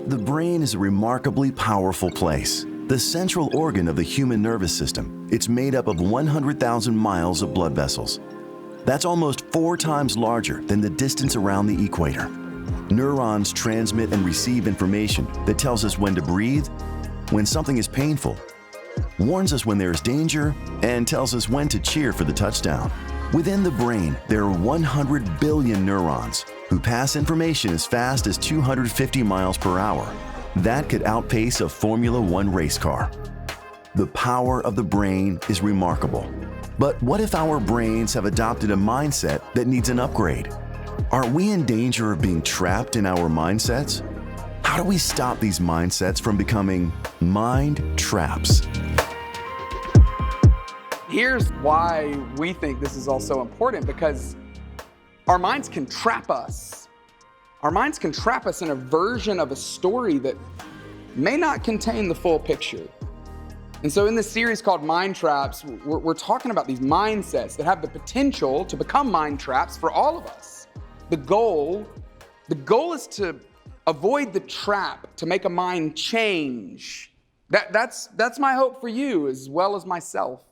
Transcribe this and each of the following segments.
The brain is a remarkably powerful place, the central organ of the human nervous system. It's made up of 100,000 miles of blood vessels. That's almost 4 times larger than the distance around the equator. Neurons transmit and receive information that tells us when to breathe, when something is painful, warns us when there is danger, and tells us when to cheer for the touchdown. Within the brain, there are 100 billion neurons who pass information as fast as 250 miles per hour. That could outpace a Formula One race car. The power of the brain is remarkable. But what if our brains have adopted a mindset that needs an upgrade? Are we in danger of being trapped in our mindsets? How do we stop these mindsets from becoming mind traps? Here's why we think this is all so important, because our minds can trap us. Our minds can trap us in a version of a story that may not contain the full picture. And so in this series called Mind Traps, we're talking about these mindsets that have the potential to become mind traps for all of us. The goal is to avoid the trap, to make a mind change. That's my hope for you as well as myself.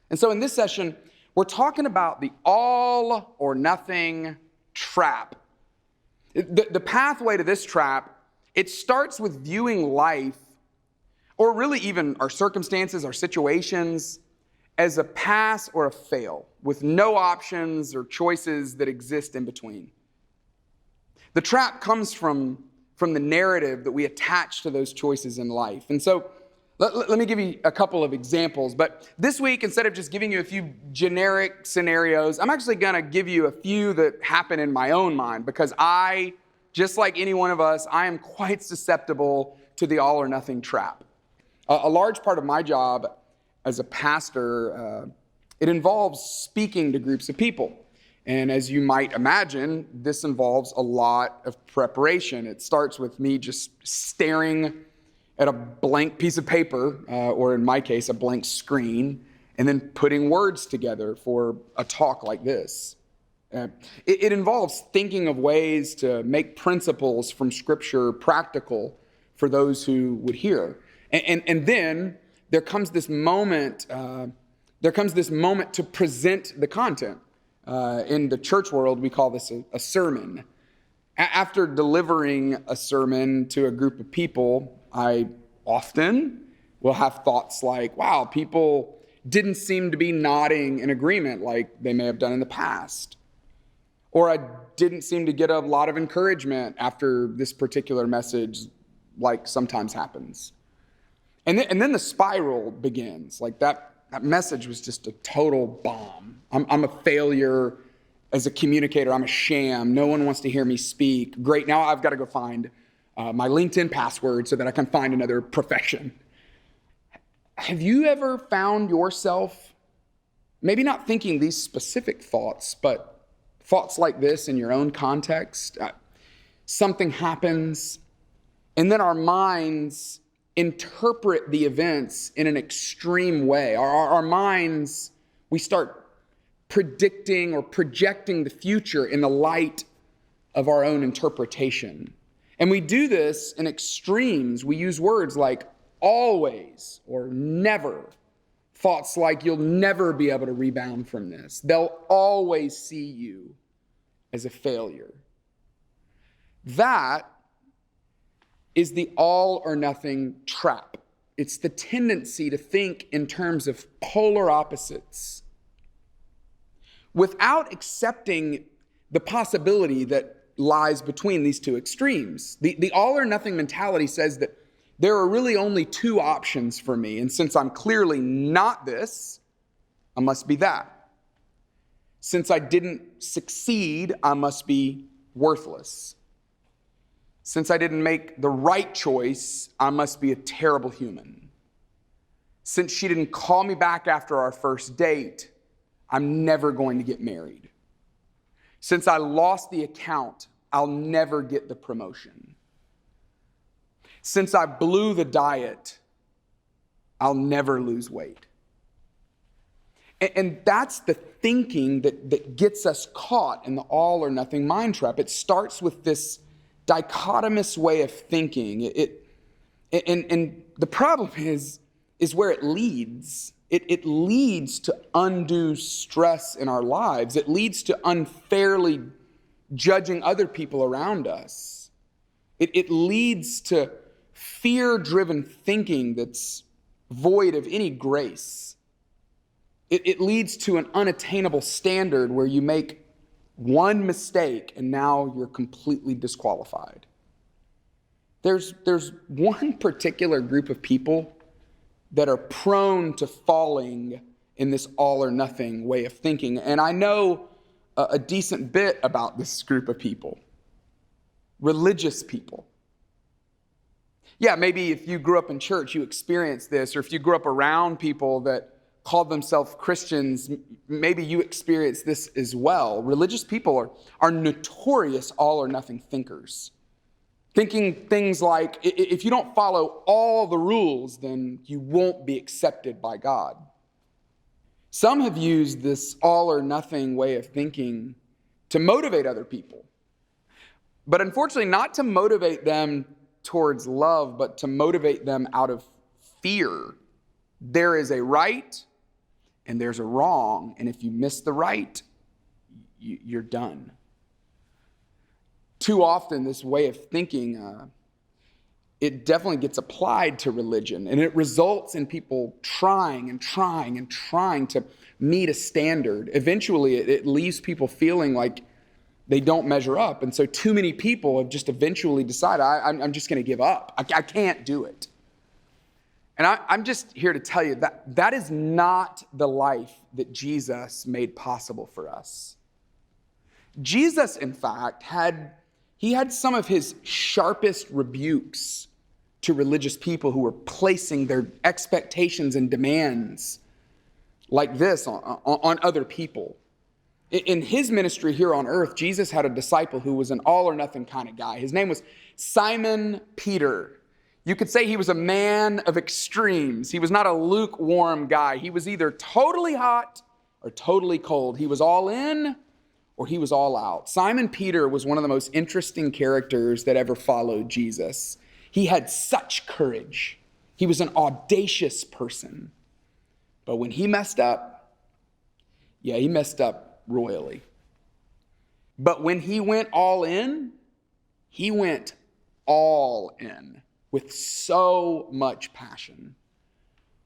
And so in this session, we're talking about the all or nothing trap. The pathway to this trap, it starts with viewing life, or really even our circumstances, our situations, as a pass or a fail, with no options or choices that exist in between. The trap comes from the narrative that we attach to those choices in life. And so let me give you a couple of examples. But this week, instead of just giving you a few generic scenarios, I'm actually going to give you a few that happen in my own mind, because I, just like any one of us, I am quite susceptible to the all or nothing trap. A large part of my job as a pastor, it involves speaking to groups of people. And as you might imagine, this involves a lot of preparation. It starts with me just staring at a blank piece of paper, or in my case, a blank screen, and then putting words together for a talk like this. It involves thinking of ways to make principles from Scripture practical for those who would hear. And then there comes this moment. There comes this moment to present the content. In the church world, we call this a sermon. After delivering a sermon to a group of people, I often will have thoughts like, wow, people didn't seem to be nodding in agreement like they may have done in the past. Or I didn't seem to get a lot of encouragement after this particular message, like sometimes happens. And then the spiral begins. Like that message was just a total bomb. I'm a failure as a communicator. I'm a sham. No one wants to hear me speak. Great, now I've got to go find my LinkedIn password so that I can find another profession. Have you ever found yourself maybe not thinking these specific thoughts, but thoughts like this in your own context? Something happens, and then our minds interpret the events in an extreme way. Our minds, we start predicting or projecting the future in the light of our own interpretation. And we do this in extremes. We use words like always or never. Thoughts like you'll never be able to rebound from this. They'll always see you as a failure. That is the all or nothing trap. It's the tendency to think in terms of polar opposites without accepting the possibility that lies between these two extremes. The all or nothing mentality says that there are really only two options for me, and since I'm clearly not this, I must be that. Since I didn't succeed, I must be worthless. Since I didn't make the right choice, I must be a terrible human. Since she didn't call me back after our first date, I'm never going to get married. Since I lost the account, I'll never get the promotion. Since I blew the diet, I'll never lose weight. And that's the thinking that gets us caught in the all or nothing mind trap. It starts with this dichotomous way of thinking. And the problem is where it leads. It leads to undue stress in our lives. It leads to unfairly judging other people around us. It leads to fear-driven thinking that's void of any grace. It leads to an unattainable standard where you make one mistake and now you're completely disqualified. There's one particular group of people that are prone to falling in this all or nothing way of thinking. And I know a decent bit about this group of people. Religious people. Yeah, maybe if you grew up in church, you experienced this, or if you grew up around people that called themselves Christians, maybe you experienced this as well. Religious people are notorious all or nothing thinkers. Thinking things like, if you don't follow all the rules, then you won't be accepted by God. Some have used this all or nothing way of thinking to motivate other people. But unfortunately, not to motivate them towards love, but to motivate them out of fear. There is a right and there's a wrong. And if you miss the right, you're done. Too often, this way of thinking, it definitely gets applied to religion, and it results in people trying to meet a standard. Eventually, it leaves people feeling like they don't measure up, and so too many people have just eventually decided, I'm just going to give up. I can't do it. And I'm just here to tell you that is not the life that Jesus made possible for us. Jesus, in fact, had some of his sharpest rebukes to religious people who were placing their expectations and demands like this on other people. In his ministry here on earth, Jesus had a disciple who was an all or nothing kind of guy. His name was Simon Peter. You could say he was a man of extremes. He was not a lukewarm guy. He was either totally hot or totally cold. He was all in or he was all out. Simon Peter was one of the most interesting characters that ever followed Jesus. He had such courage. He was an audacious person. But when he messed up, he messed up royally. But when he went all in, he went all in with so much passion.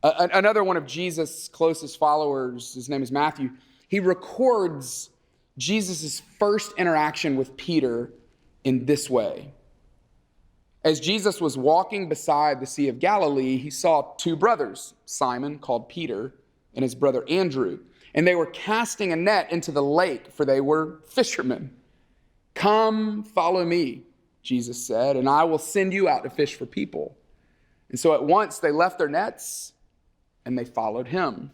Another one of Jesus' closest followers, his name is Matthew, he records Jesus' first interaction with Peter in this way. As Jesus was walking beside the Sea of Galilee, he saw two brothers, Simon, called Peter, and his brother Andrew. And they were casting a net into the lake, for they were fishermen. "Come, follow me," Jesus said, "and I will send you out to fish for people." And so at once they left their nets and they followed him.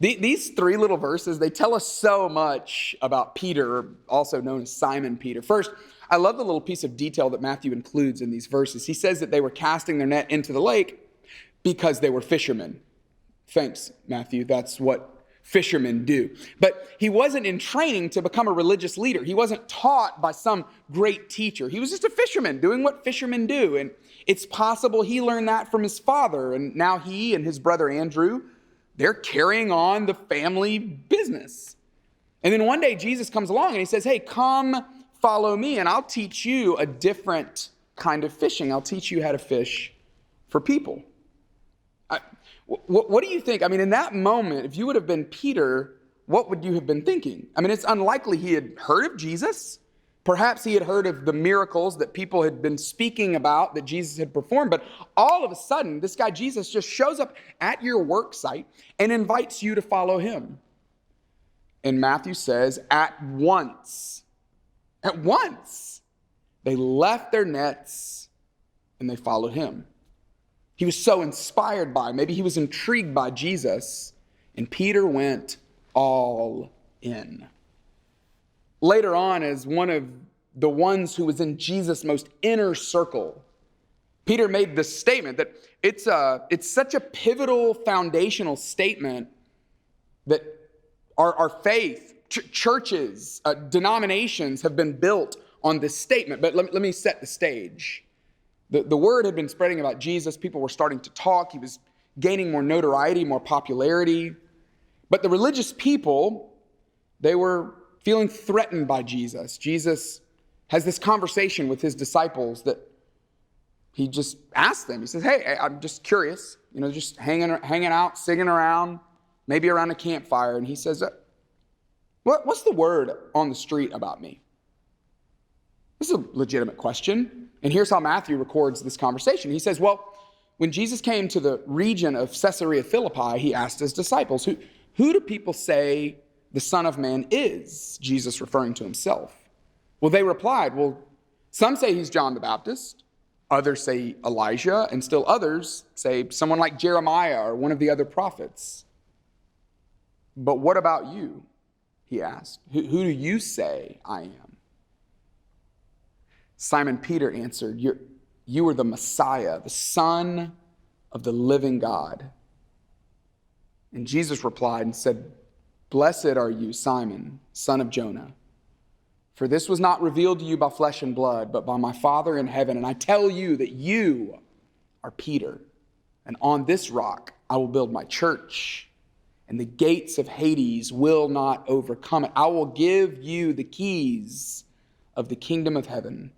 These three little verses, they tell us so much about Peter, also known as Simon Peter. First, I love the little piece of detail that Matthew includes in these verses. He says that they were casting their net into the lake because they were fishermen. Thanks, Matthew. That's what fishermen do. But he wasn't in training to become a religious leader. He wasn't taught by some great teacher. He was just a fisherman doing what fishermen do. And it's possible he learned that from his father. And now he and his brother Andrew, they're carrying on the family business. And then one day Jesus comes along and he says, "Hey, come follow me and I'll teach you a different kind of fishing. I'll teach you how to fish for people." What do you think? I mean, in that moment, if you would have been Peter, what would you have been thinking? I mean, it's unlikely he had heard of Jesus. Perhaps he had heard of the miracles that people had been speaking about that Jesus had performed. But all of a sudden, this guy Jesus just shows up at your work site and invites you to follow him. And Matthew says, at once, they left their nets and they followed him. He was so inspired by, maybe he was intrigued by Jesus, and Peter went all in. Later on, as one of the ones who was in Jesus' most inner circle, Peter made this statement that it's such a pivotal foundational statement that our faith, churches, denominations have been built on this statement, but let me set the stage. The word had been spreading about Jesus. People were starting to talk. He was gaining more notoriety, more popularity. But the religious people, they were feeling threatened by Jesus. Jesus has this conversation with his disciples that he just asked them. He says, hey, I'm just curious, just hanging out, singing around, maybe around a campfire. And he says, what's the word on the street about me? This is a legitimate question. And here's how Matthew records this conversation. He says, well, when Jesus came to the region of Caesarea Philippi, he asked his disciples, who do people say the Son of Man is? Jesus referring to himself. Well, they replied, well, some say he's John the Baptist, others say Elijah, and still others say someone like Jeremiah or one of the other prophets. But what about you? He asked. Who do you say I am? Simon Peter answered, you are the Messiah, the Son of the living God. And Jesus replied and said, blessed are you, Simon, son of Jonah. For this was not revealed to you by flesh and blood, but by my Father in heaven. And I tell you that you are Peter, and on this rock I will build my church, and the gates of Hades will not overcome it. I will give you the keys of the kingdom of heaven.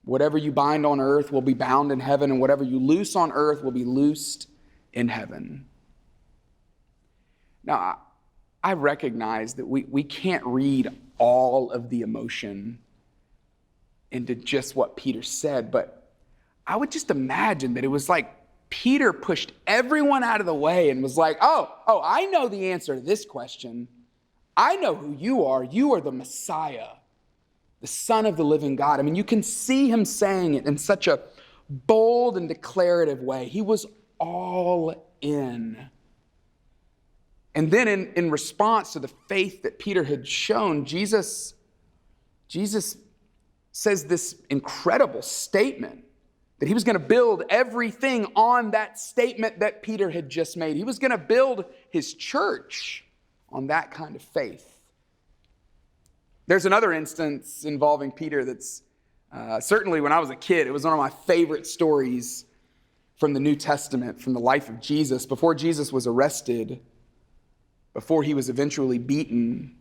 Whatever you bind on earth will be bound in heaven, and whatever you loose on earth will be loosed in heaven. Now, I recognize that we can't read all of the emotion into just what Peter said, but I would just imagine that it was like Peter pushed everyone out of the way and was like, oh, I know the answer to this question. I know who you are. You are the Messiah, the Son of the living God. I mean, you can see him saying it in such a bold and declarative way. He was all in. And then in response to the faith that Peter had shown, Jesus says this incredible statement that he was going to build everything on that statement that Peter had just made. He was going to build his church on that kind of faith. There's another instance involving Peter that's certainly when I was a kid, it was one of my favorite stories from the New Testament, from the life of Jesus. Before Jesus was arrested, before he was eventually beaten,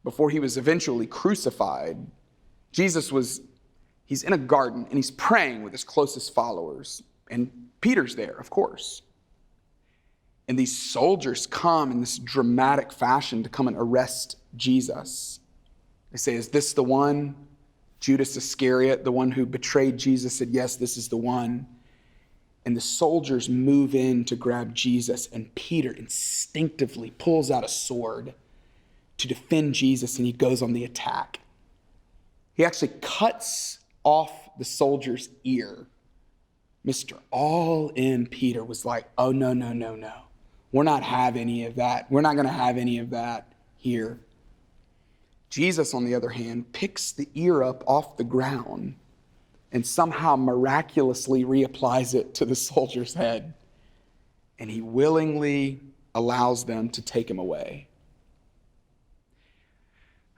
before he was eventually crucified, he's in a garden and he's praying with his closest followers. And Peter's there, of course. And these soldiers come in this dramatic fashion to come and arrest Jesus. They say, is this the one? Judas Iscariot, the one who betrayed Jesus, said, yes, this is the one. And the soldiers move in to grab Jesus, and Peter instinctively pulls out a sword to defend Jesus, and he goes on the attack. He actually cuts off the soldier's ear. Mr. All-In Peter was like, oh, no. We're not have any of that. We're not going to have any of that here. Jesus, on the other hand, picks the ear up off the ground and somehow miraculously reapplies it to the soldier's head. And he willingly allows them to take him away.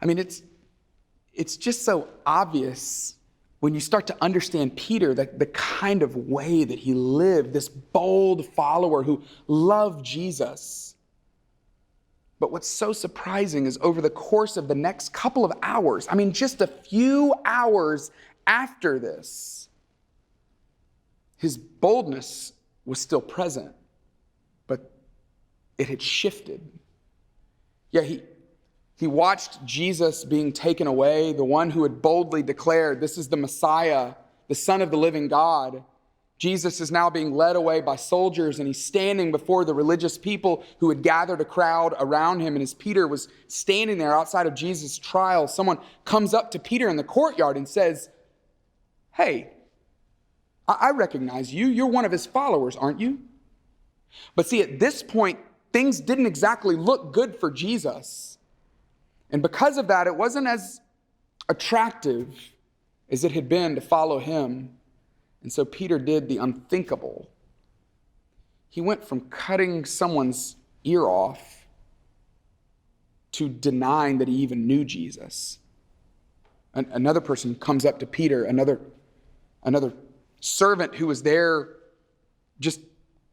I mean, it's just so obvious when you start to understand Peter, that the kind of way that he lived, this bold follower who loved Jesus. But what's so surprising is over the course of the next couple of hours, I mean, just a few hours after this, his boldness was still present, but it had shifted. Yeah, he watched Jesus being taken away, the one who had boldly declared, this is the Messiah, the Son of the living God. Jesus is now being led away by soldiers, and he's standing before the religious people who had gathered a crowd around him. And as Peter was standing there outside of Jesus' trial, someone comes up to Peter in the courtyard and says, hey, I recognize you. You're one of his followers, aren't you? But see, at this point, things didn't exactly look good for Jesus. And because of that, it wasn't as attractive as it had been to follow him. And so Peter did the unthinkable. He went from cutting someone's ear off to denying that he even knew Jesus. Another person comes up to Peter, another servant who was there just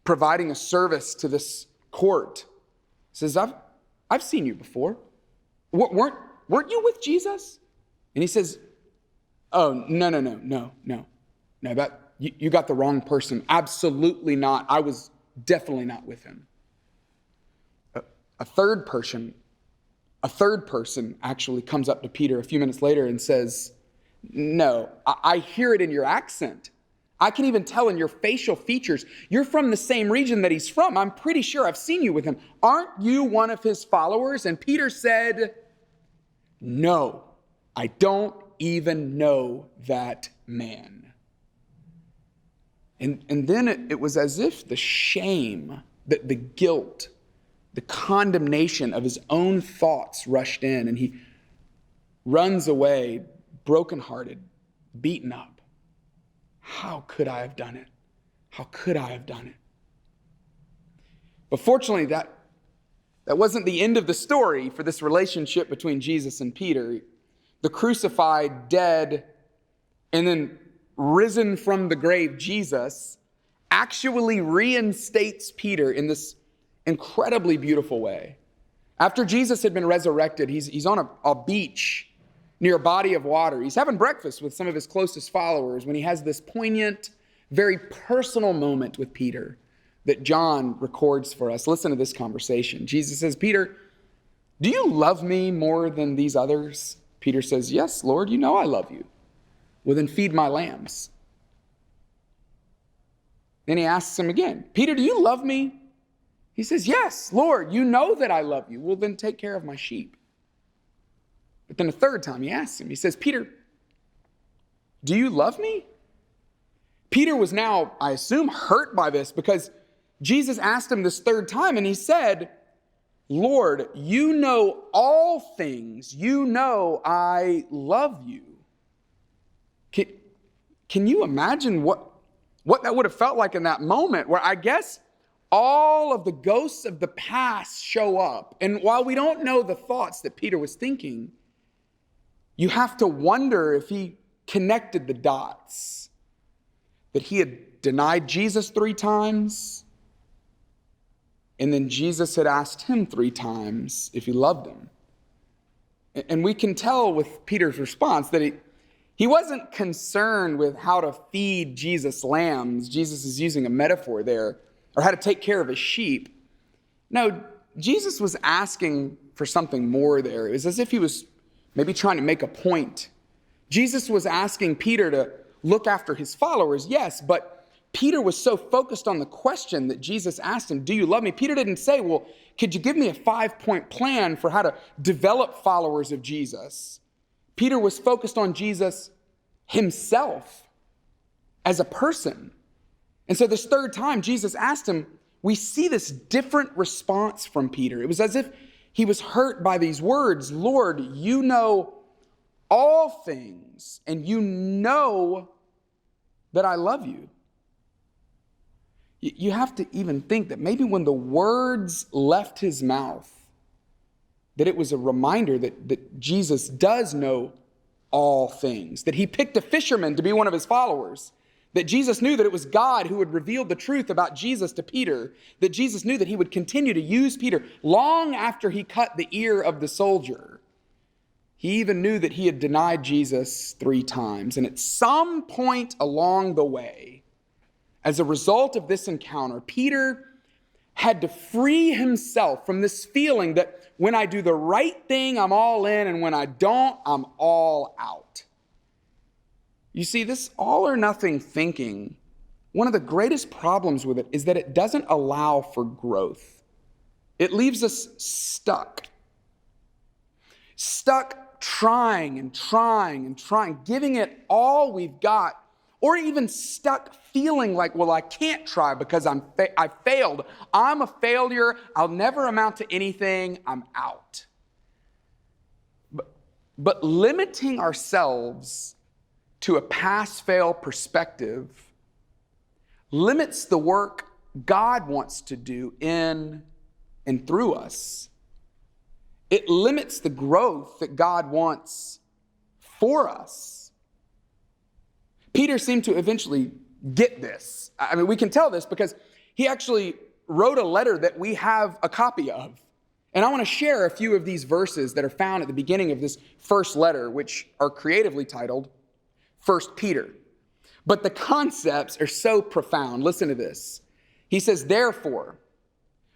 providing a service to this court, says, I've seen you before. Weren't you with Jesus? And he says, oh, no, that you got the wrong person. Absolutely not. I was definitely not with him. A third person actually comes up to Peter a few minutes later and says, no, I hear it in your accent. I can even tell in your facial features. You're from the same region that he's from. I'm pretty sure I've seen you with him. Aren't you one of his followers? And Peter said, no, I don't even know that man. And then it was as if the shame, the guilt, the condemnation of his own thoughts rushed in, and he runs away, brokenhearted, beaten up. How could I have done it? How could I have done it? But fortunately, that wasn't the end of the story for this relationship between Jesus and Peter. The crucified, dead, and then risen from the grave Jesus actually reinstates Peter in this incredibly beautiful way. After Jesus had been resurrected, he's on a beach near a body of water. He's having breakfast with some of his closest followers when he has this poignant, very personal moment with Peter that John records for us. Listen to this conversation. Jesus says, Peter, do you love me more than these others? Peter says, yes, Lord, you know I love you. Well, then feed my lambs. Then he asks him again, Peter, do you love me? He says, yes, Lord, you know that I love you. Well, then take care of my sheep. But then a third time he asks him, he says, Peter, do you love me? Peter was now, I assume, hurt by this because Jesus asked him this third time and he said, Lord, you know all things. You know I love you. Can you imagine what that would have felt like in that moment where I guess all of the ghosts of the past show up. And while we don't know the thoughts that Peter was thinking, you have to wonder if he connected the dots. That he had denied Jesus 3 times, and then Jesus had asked him 3 times if he loved him. And we can tell with Peter's response that he wasn't concerned with how to feed Jesus lambs. Jesus is using a metaphor there, or how to take care of his sheep. No, Jesus was asking for something more there. It was as if he was maybe trying to make a point. Jesus was asking Peter to look after his followers, yes, but Peter was so focused on the question that Jesus asked him, do you love me? Peter didn't say, well, could you give me a 5-point plan for how to develop followers of Jesus? Peter was focused on Jesus himself as a person. And so this third time Jesus asked him, we see this different response from Peter. It was as if he was hurt by these words, Lord, you know all things, and you know that I love you. You have to even think that maybe when the words left his mouth, that it was a reminder that Jesus does know all things, that he picked a fisherman to be one of his followers, that Jesus knew that it was God who had revealed the truth about Jesus to Peter, that Jesus knew that he would continue to use Peter long after he cut the ear of the soldier. He even knew that he had denied Jesus 3 times. And at some point along the way, as a result of this encounter, Peter had to free himself from this feeling that when I do the right thing, I'm all in, and when I don't, I'm all out. You see, this all or nothing thinking, one of the greatest problems with it is that it doesn't allow for growth. It leaves us stuck trying and trying and trying, giving it all we've got, or even stuck feeling like, well, I can't try because I failed. I'm a failure. I'll never amount to anything. I'm out. But limiting ourselves to a pass-fail perspective limits the work God wants to do in and through us. It limits the growth that God wants for us. Peter seemed to eventually get this. I mean, we can tell this because he actually wrote a letter that we have a copy of. And I want to share a few of these verses that are found at the beginning of this first letter, which are creatively titled 1 Peter. But the concepts are so profound. Listen to this. He says, therefore,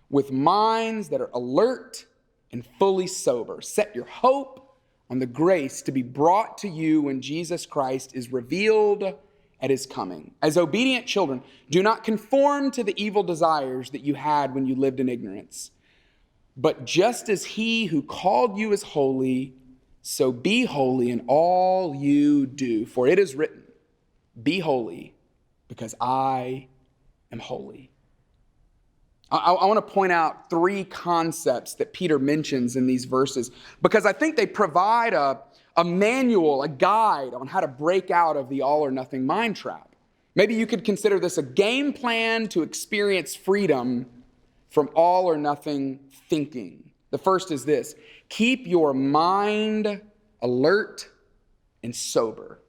with minds that are alert and fully sober, set your hope on the grace to be brought to you when Jesus Christ is revealed at his coming. As obedient children, do not conform to the evil desires that you had when you lived in ignorance. But just as he who called you is holy, so be holy in all you do. For it is written, be holy because I am holy. I want to point out three concepts that Peter mentions in these verses because I think they provide a manual, a guide on how to break out of the all or nothing mind trap. Maybe you could consider this a game plan to experience freedom from all or nothing thinking. The first is this: keep your mind alert and sober.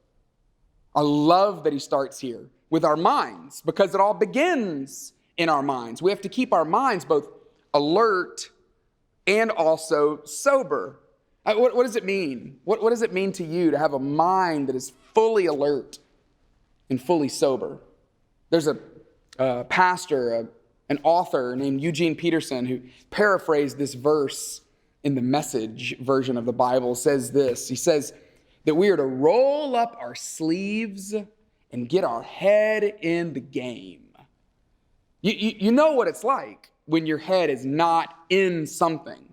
I love that he starts here with our minds because it all begins in our minds. We have to keep our minds both alert and also sober. What does it mean? What does it mean to you to have a mind that is fully alert and fully sober? There's a pastor, an author named Eugene Peterson who paraphrased this verse in the Message version of the Bible. Says this. He says that we are to roll up our sleeves and get our head in the game. You know what it's like when your head is not in something.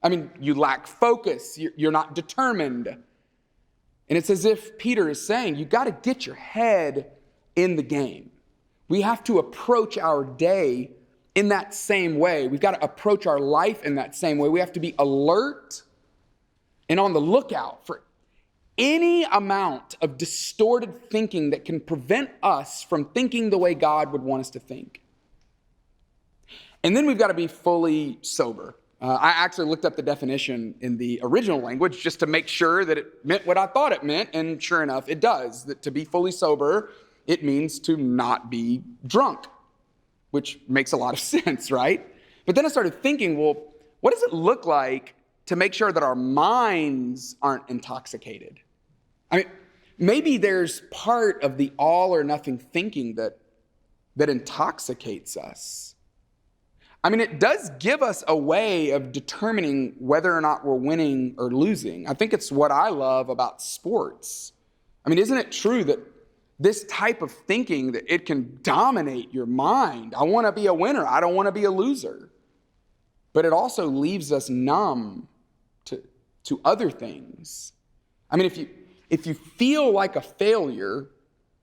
I mean, you lack focus. You're not determined. And it's as if Peter is saying, you got to get your head in the game. We have to approach our day in that same way. We've got to approach our life in that same way. We have to be alert and on the lookout for any amount of distorted thinking that can prevent us from thinking the way God would want us to think. And then we've got to be fully sober. I actually looked up the definition in the original language just to make sure that it meant what I thought it meant, and sure enough, it does. That to be fully sober, it means to not be drunk, which makes a lot of sense, right? But then I started thinking, well, what does it look like to make sure that our minds aren't intoxicated? I mean, maybe there's part of the all or nothing thinking that intoxicates us. I mean, it does give us a way of determining whether or not we're winning or losing. I think it's what I love about sports. I mean, isn't it true that this type of thinking, that it can dominate your mind? I want to be a winner. I don't want to be a loser. But it also leaves us numb to other things. I mean, if you feel like a failure,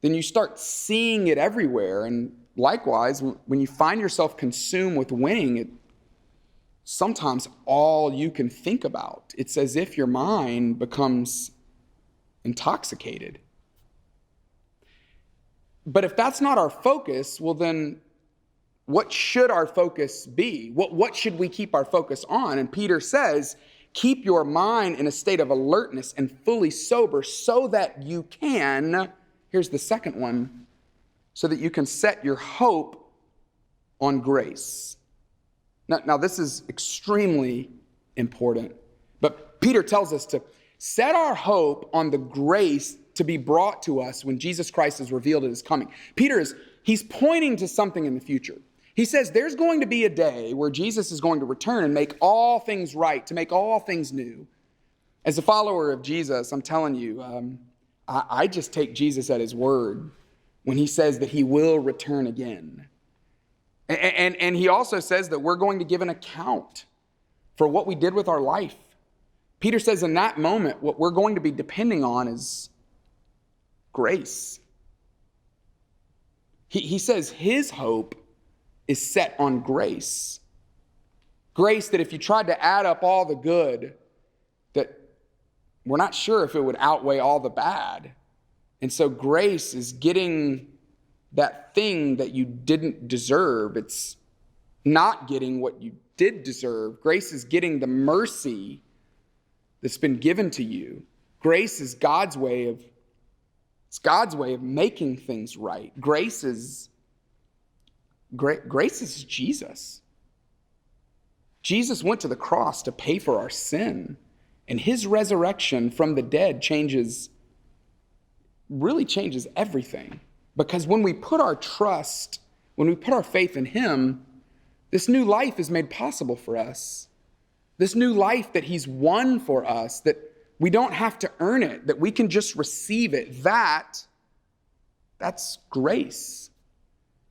then you start seeing it everywhere. And likewise, when you find yourself consumed with winning, it's sometimes all you can think about. It's as if your mind becomes intoxicated. But if that's not our focus, well then, what should our focus be? What should we keep our focus on? And Peter says, keep your mind in a state of alertness and fully sober so that you can, here's the second one, so that you can set your hope on grace. Now this is extremely important, but Peter tells us to set our hope on the grace to be brought to us when Jesus Christ is revealed at his coming. He's pointing to something in the future. He says there's going to be a day where Jesus is going to return and make all things right, to make all things new. As a follower of Jesus, I'm telling you, I just take Jesus at his word when he says that he will return again. And he also says that we're going to give an account for what we did with our life. Peter says in that moment, what we're going to be depending on is grace. He says his hope is set on grace. Grace that if you tried to add up all the good, that we're not sure if it would outweigh all the bad. And so grace is getting that thing that you didn't deserve. It's not getting what you did deserve. Grace is getting the mercy that's been given to you. Grace is God's way of making things right. Grace is Jesus. Jesus went to the cross to pay for our sin, and his resurrection from the dead really changes everything. Because when we put our faith in him, this new life is made possible for us. This new life that he's won for us, that we don't have to earn it, that we can just receive it. That's grace.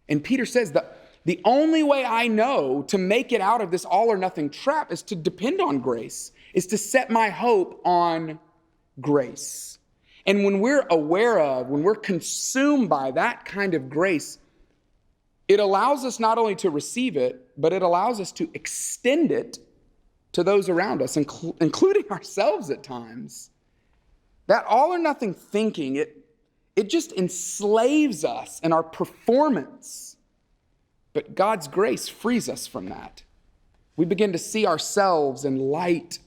And Peter says that the only way I know to make it out of this all or nothing trap is to depend on grace, is to set my hope on grace. And when we're consumed by that kind of grace, it allows us not only to receive it, but it allows us to extend it to those around us, including ourselves at times. That all or nothing thinking, it just enslaves us in our performance. But God's grace frees us from that. We begin to see ourselves in light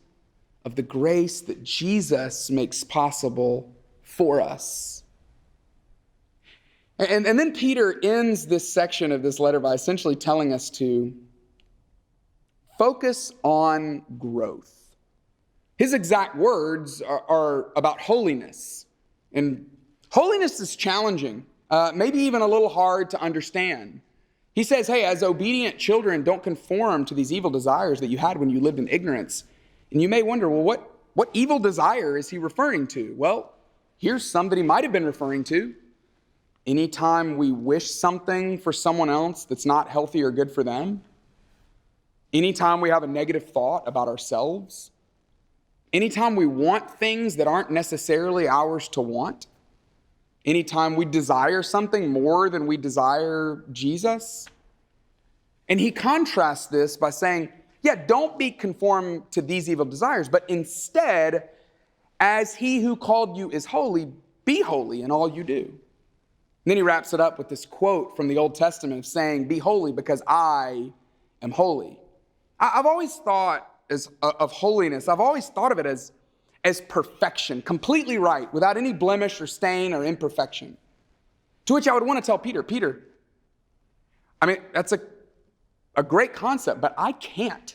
of the grace that Jesus makes possible for us. And then Peter ends this section of this letter by essentially telling us to focus on growth. His exact words are about holiness. And holiness is challenging, maybe even a little hard to understand. He says, hey, as obedient children, don't conform to these evil desires that you had when you lived in ignorance. And you may wonder, well, what evil desire is he referring to? Well, here's some that he might have been referring to. Anytime we wish something for someone else that's not healthy or good for them. Anytime we have a negative thought about ourselves. Anytime we want things that aren't necessarily ours to want. Anytime we desire something more than we desire Jesus. And he contrasts this by saying, yeah, don't be conformed to these evil desires, but instead, as he who called you is holy, be holy in all you do. And then he wraps it up with this quote from the Old Testament saying, be holy because I am holy. I've always thought of holiness, I've always thought of it as perfection, completely right, without any blemish or stain or imperfection. To which I would want to tell Peter, I mean, that's a great concept, but I can't.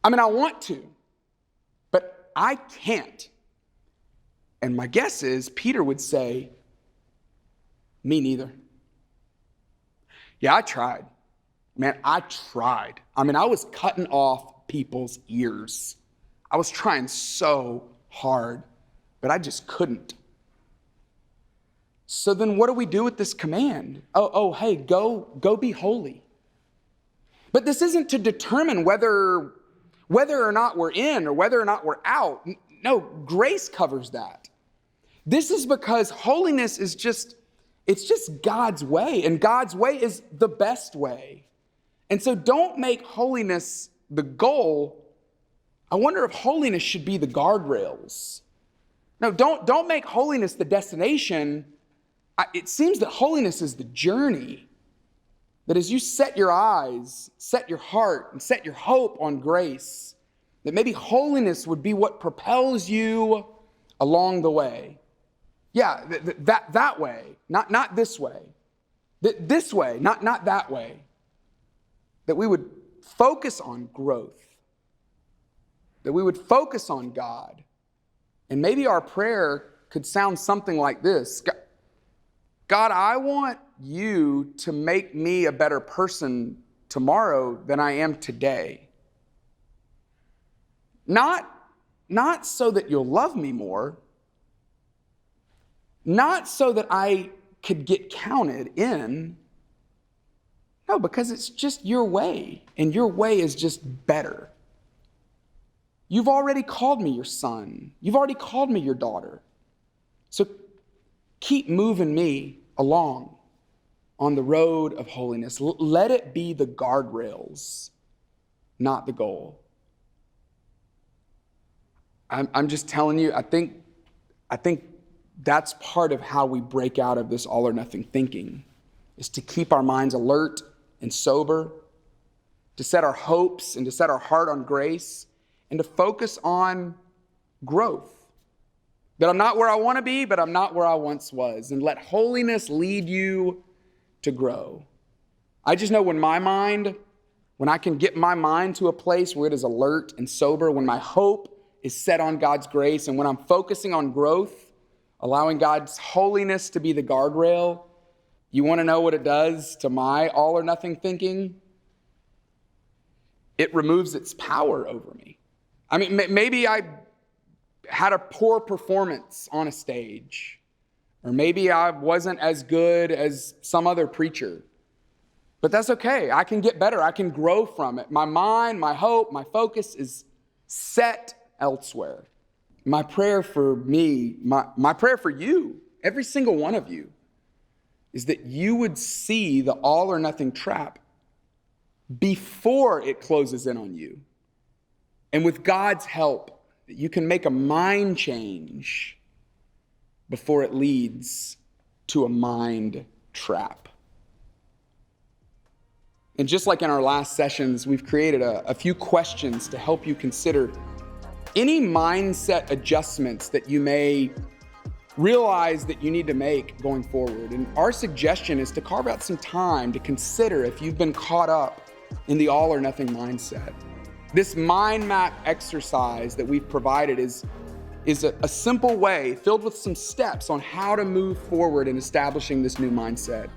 I mean, I want to, but I can't. And my guess is Peter would say, me neither. Yeah, I tried. Man, I tried. I mean, I was cutting off people's ears. I was trying so hard, but I just couldn't. So then what do we do with this command? Oh, hey, go be holy. But this isn't to determine whether or not we're in or whether or not we're out. No, grace covers that. This is because holiness is just God's way, and God's way is the best way. And so don't make holiness the goal. I wonder if holiness should be the guardrails. No, don't make holiness the destination. It seems that holiness is the journey. That as you set your eyes, set your heart, and set your hope on grace, that maybe holiness would be what propels you along the way. Yeah, that way, not this way. This way, not that way. That we would focus on growth. That we would focus on God. And maybe our prayer could sound something like this. God, I want you to make me a better person tomorrow than I am today. Not so that you'll love me more. Not so that I could get counted in. No, because it's just your way, and your way is just better. You've already called me your son. You've already called me your daughter. So keep moving me along on the road of holiness. Let it be the guardrails, not the goal. I'm just telling you, I think that's part of how we break out of this all or nothing thinking, is to keep our minds alert and sober, to set our hopes and to set our heart on grace, and to focus on growth. That I'm not where I want to be, but I'm not where I once was. And let holiness lead you to grow. I just know when I can get my mind to a place where it is alert and sober, when my hope is set on God's grace, and when I'm focusing on growth, allowing God's holiness to be the guardrail, you want to know what it does to my all or nothing thinking? It removes its power over me. I mean, maybe I had a poor performance on a stage, or maybe I wasn't as good as some other preacher. But that's okay. I can get better. I can grow from it. My mind, my hope, my focus is set elsewhere. My prayer for me, my prayer for you, every single one of you, is that you would see the all or nothing trap before it closes in on you. And with God's help, that you can make a mind change before it leads to a mind trap. And just like in our last sessions, we've created a few questions to help you consider any mindset adjustments that you may realize that you need to make going forward. And our suggestion is to carve out some time to consider if you've been caught up in the all or nothing mindset. This mind map exercise that we've provided is a simple way filled with some steps on how to move forward in establishing this new mindset.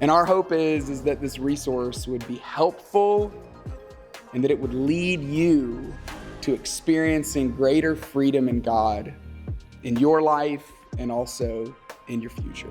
And our hope is that this resource would be helpful and that it would lead you to experiencing greater freedom in God in your life and also in your future.